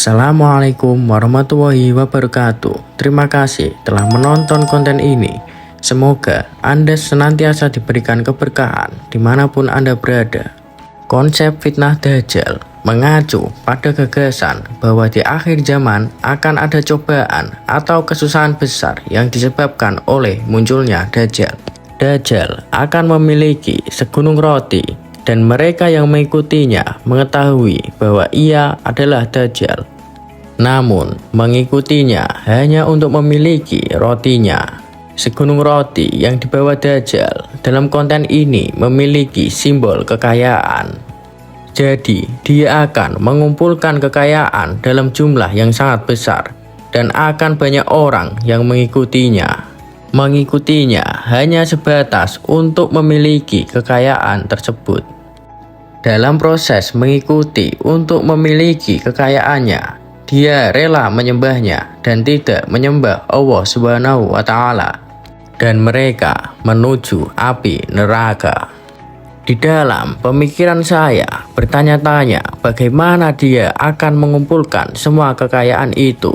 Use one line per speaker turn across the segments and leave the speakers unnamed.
Assalamualaikum warahmatullahi wabarakatuh. Terima kasih telah menonton konten ini. Semoga Anda senantiasa diberikan keberkahan dimanapun Anda berada. Konsep fitnah Dajjal mengacu pada gagasan bahwa di akhir zaman akan ada cobaan atau kesusahan besar yang disebabkan oleh munculnya Dajjal. Dajjal akan memiliki segunung roti, dan mereka yang mengikutinya mengetahui bahwa ia adalah Dajjal. Namun, mengikutinya hanya untuk memiliki rotinya. Segunung roti yang dibawa Dajjal dalam konten ini memiliki simbol kekayaan. Jadi, dia akan mengumpulkan kekayaan dalam jumlah yang sangat besar, dan akan banyak orang yang mengikutinya. Mengikutinya hanya sebatas untuk memiliki kekayaan tersebut. Dalam proses mengikuti untuk memiliki kekayaannya, dia rela menyembahnya dan tidak menyembah Allah Subhanahu wa Ta'ala, dan mereka menuju api neraka. Di dalam pemikiran saya bertanya-tanya bagaimana dia akan mengumpulkan semua kekayaan itu.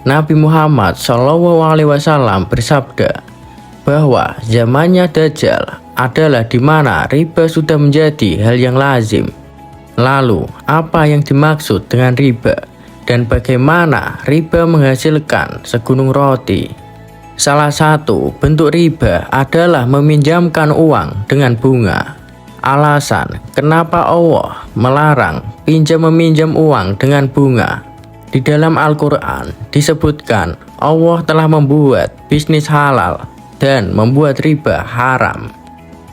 Nabi Muhammad SAW bersabda bahwa zamannya Dajjal adalah di mana riba sudah menjadi hal yang lazim. Lalu, apa yang dimaksud dengan riba? Dan bagaimana riba menghasilkan segunung roti? Salah satu bentuk riba adalah meminjamkan uang dengan bunga. Alasan kenapa Allah melarang pinjam-meminjam uang dengan bunga? Di dalam Al-Quran disebutkan Allah telah membuat bisnis halal dan membuat riba haram.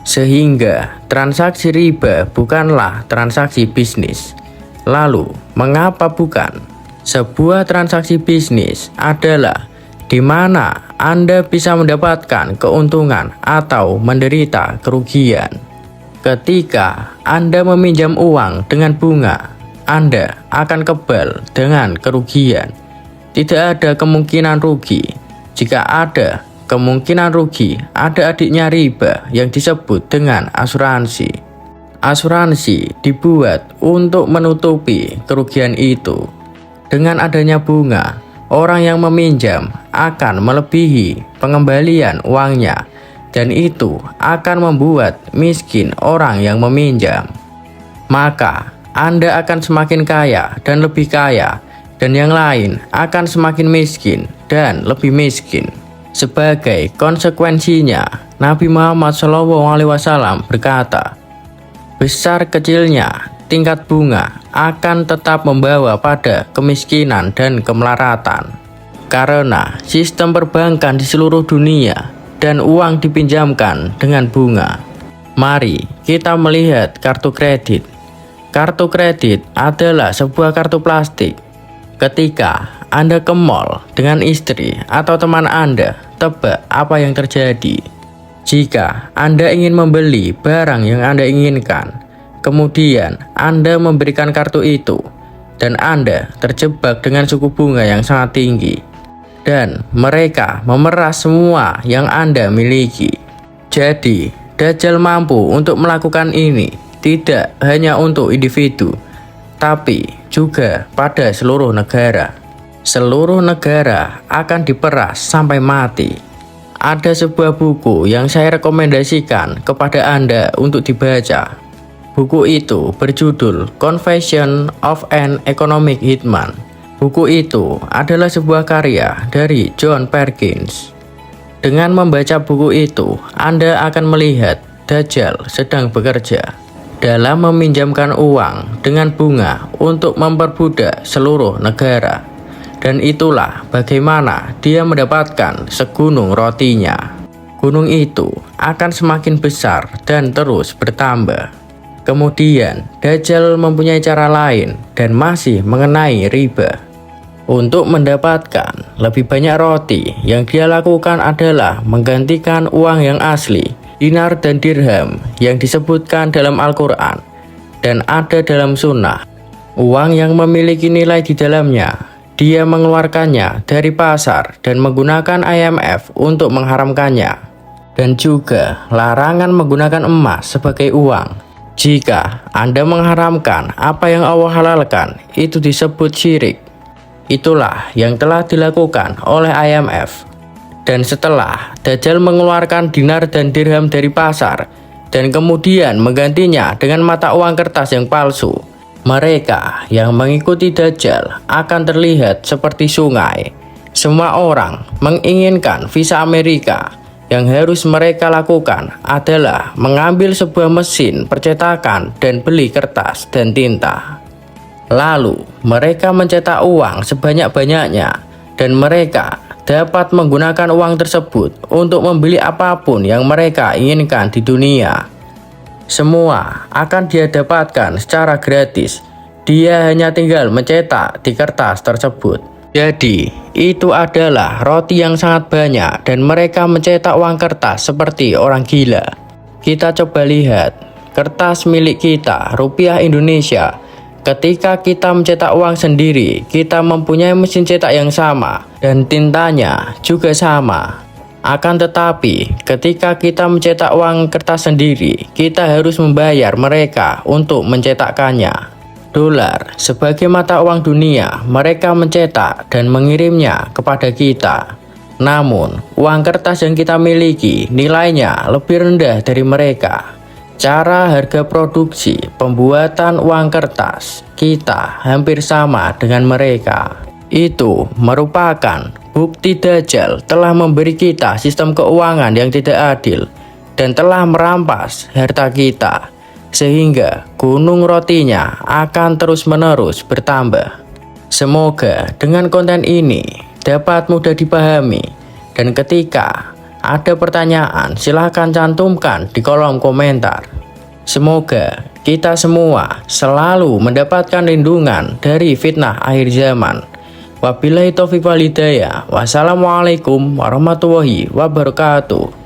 Sehingga transaksi riba bukanlah transaksi bisnis. Lalu, mengapa bukan? Sebuah transaksi bisnis adalah di mana Anda bisa mendapatkan keuntungan atau menderita kerugian. Ketika Anda meminjam uang dengan bunga, Anda akan kebal dengan kerugian. Tidak ada kemungkinan rugi. Jika ada kemungkinan rugi, ada adiknya riba yang disebut dengan asuransi. Asuransi dibuat untuk menutupi kerugian itu. Dengan adanya bunga, orang yang meminjam akan melebihi pengembalian uangnya, dan itu akan membuat miskin orang yang meminjam. Maka, Anda akan semakin kaya dan lebih kaya, dan yang lain akan semakin miskin dan lebih miskin. Sebagai konsekuensinya, Nabi Muhammad SAW berkata, besar kecilnya tingkat bunga akan tetap membawa pada kemiskinan dan kemelaratan. Karena sistem perbankan di seluruh dunia dan uang dipinjamkan dengan bunga. Mari kita melihat kartu kredit. Kartu kredit adalah sebuah kartu plastik. Ketika Anda ke mall dengan istri atau teman Anda, tebak apa yang terjadi? Jika Anda ingin membeli barang yang Anda inginkan, kemudian Anda memberikan kartu itu, dan Anda terjebak dengan suku bunga yang sangat tinggi, dan mereka memeras semua yang Anda miliki. Jadi, Dajjal mampu untuk melakukan ini tidak hanya untuk individu, tapi juga pada seluruh negara. Seluruh negara akan diperas sampai mati. Ada sebuah buku yang saya rekomendasikan kepada Anda untuk dibaca. Buku itu berjudul Confession of an Economic Hitman. Buku itu adalah sebuah karya dari John Perkins. Dengan membaca buku itu, Anda akan melihat Dajjal sedang bekerja dalam meminjamkan uang dengan bunga untuk memperbudak seluruh negara. Dan itulah bagaimana dia mendapatkan segunung rotinya. Gunung itu akan semakin besar dan terus bertambah. Kemudian Dajjal mempunyai cara lain dan masih mengenai riba. Untuk mendapatkan lebih banyak roti, yang dia lakukan adalah menggantikan uang yang asli, dinar dan dirham yang disebutkan dalam Al-Quran dan ada dalam sunnah. Uang yang memiliki nilai di dalamnya, dia mengeluarkannya dari pasar dan menggunakan IMF untuk mengharamkannya. Dan juga larangan menggunakan emas sebagai uang. Jika Anda mengharamkan apa yang Allah halalkan, itu disebut syirik. Itulah yang telah dilakukan oleh IMF. Dan setelah Dajjal mengeluarkan dinar dan dirham dari pasar dan kemudian menggantinya dengan mata uang kertas yang palsu, mereka yang mengikuti Dajjal akan terlihat seperti sungai. Semua orang menginginkan visa Amerika. Yang harus mereka lakukan adalah mengambil sebuah mesin percetakan dan beli kertas dan tinta. Lalu mereka mencetak uang sebanyak-banyaknya dan mereka dapat menggunakan uang tersebut untuk membeli apapun yang mereka inginkan di dunia. Semua akan dia dapatkan secara gratis. Dia hanya tinggal mencetak di kertas tersebut. Jadi, itu adalah roti yang sangat banyak dan mereka mencetak uang kertas seperti orang gila. Kita coba lihat kertas milik kita, rupiah Indonesia. Ketika kita mencetak uang sendiri, kita mempunyai mesin cetak yang sama dan tintanya juga sama. Akan tetapi, ketika kita mencetak uang kertas sendiri, kita harus membayar mereka untuk mencetakkannya. Dolar sebagai mata uang dunia, mereka mencetak dan mengirimnya kepada kita. Namun, uang kertas yang kita miliki nilainya lebih rendah dari mereka. Cara harga produksi pembuatan uang kertas kita hampir sama dengan mereka. Itu merupakan bukti Dajjal telah memberi kita sistem keuangan yang tidak adil dan telah merampas harta kita. Sehingga gunung rotinya akan terus-menerus bertambah. Semoga dengan konten ini dapat mudah dipahami. Dan ketika ada pertanyaan, silahkan cantumkan di kolom komentar. Semoga kita semua selalu mendapatkan lindungan dari fitnah akhir zaman. Wabillahi taufiq wal hidayah. Wassalamualaikum warahmatullahi wabarakatuh.